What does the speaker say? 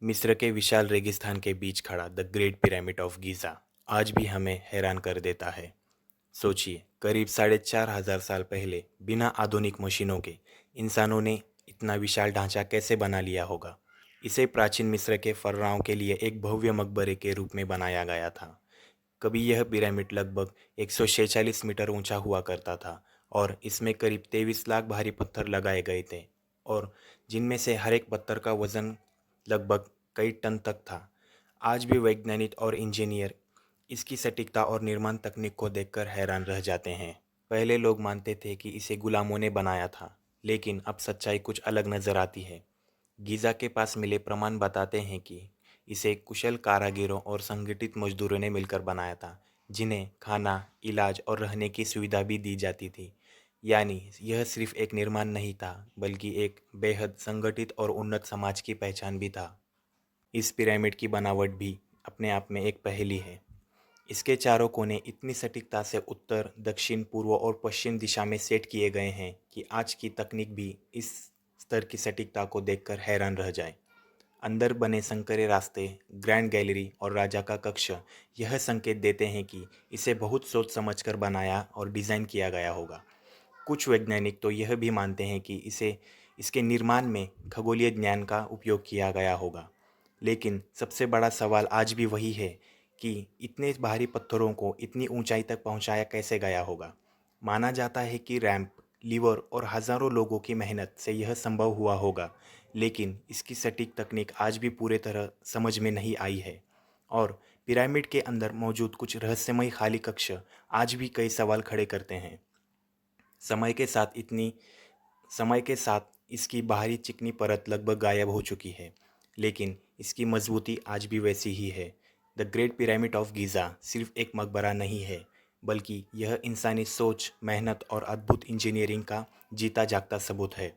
मिस्र के विशाल रेगिस्तान के बीच खड़ा the great pyramid of Giza आज भी हमें हैरान कर देता है। सोचिए, करीब 4,500 साल पहले बिना आधुनिक मशीनों के इंसानों ने इतना विशाल ढांचा कैसे बना लिया होगा। इसे प्राचीन मिस्र के फर्राओं के लिए एक भव्य मकबरे के रूप में बनाया गया था। कभी यह पिरामिड लगभग 146 मीटर ऊंचा हुआ करता था और इसमें करीब 23 लाख भारी पत्थर लगाए गए थे, और जिनमें से हर एक पत्थर का वजन लगभग कई टन तक था। आज भी वैज्ञानिक और इंजीनियर इसकी सटीकता और निर्माण तकनीक को देखकर हैरान रह जाते हैं। पहले लोग मानते थे कि इसे गुलामों ने बनाया था, लेकिन अब सच्चाई कुछ अलग नजर आती है। गीज़ा के पास मिले प्रमाण बताते हैं कि इसे कुशल कारीगरों और संगठित मजदूरों ने मिलकर बनाया था, जिन्हें खाना, इलाज और रहने की सुविधा भी दी जाती थी। यानी यह सिर्फ एक निर्माण नहीं था, बल्कि एक बेहद संगठित और उन्नत समाज की पहचान भी था। इस पिरामिड की बनावट भी अपने आप में एक पहेली है। इसके चारों कोने इतनी सटीकता से उत्तर, दक्षिण, पूर्व और पश्चिम दिशा में सेट किए गए हैं कि आज की तकनीक भी इस स्तर की सटीकता को देखकर हैरान रह जाए। अंदर बने संकरे रास्ते, ग्रैंड गैलरी और राजा का कक्ष यह संकेत देते हैं कि इसे बहुत सोच समझकर बनाया और डिज़ाइन किया गया होगा। कुछ वैज्ञानिक तो यह भी मानते हैं कि इसे इसके निर्माण में खगोलीय ज्ञान का उपयोग किया गया होगा। लेकिन सबसे बड़ा सवाल आज भी वही है कि इतने भारी पत्थरों को इतनी ऊंचाई तक पहुंचाया कैसे गया होगा। माना जाता है कि रैंप, लीवर और हज़ारों लोगों की मेहनत से यह संभव हुआ होगा, लेकिन इसकी सटीक तकनीक आज भी पूरे तरह समझ में नहीं आई है। और पिरामिड के अंदर मौजूद कुछ रहस्यमय खाली कक्ष आज भी कई सवाल खड़े करते हैं। समय के साथ इतनी समय के साथ इसकी बाहरी चिकनी परत लगभग गायब हो चुकी है, लेकिन इसकी मजबूती आज भी वैसी ही है। The great pyramid of Giza सिर्फ एक मकबरा नहीं है, बल्कि यह इंसानी सोच, मेहनत और अद्भुत इंजीनियरिंग का जीता जागता सबूत है।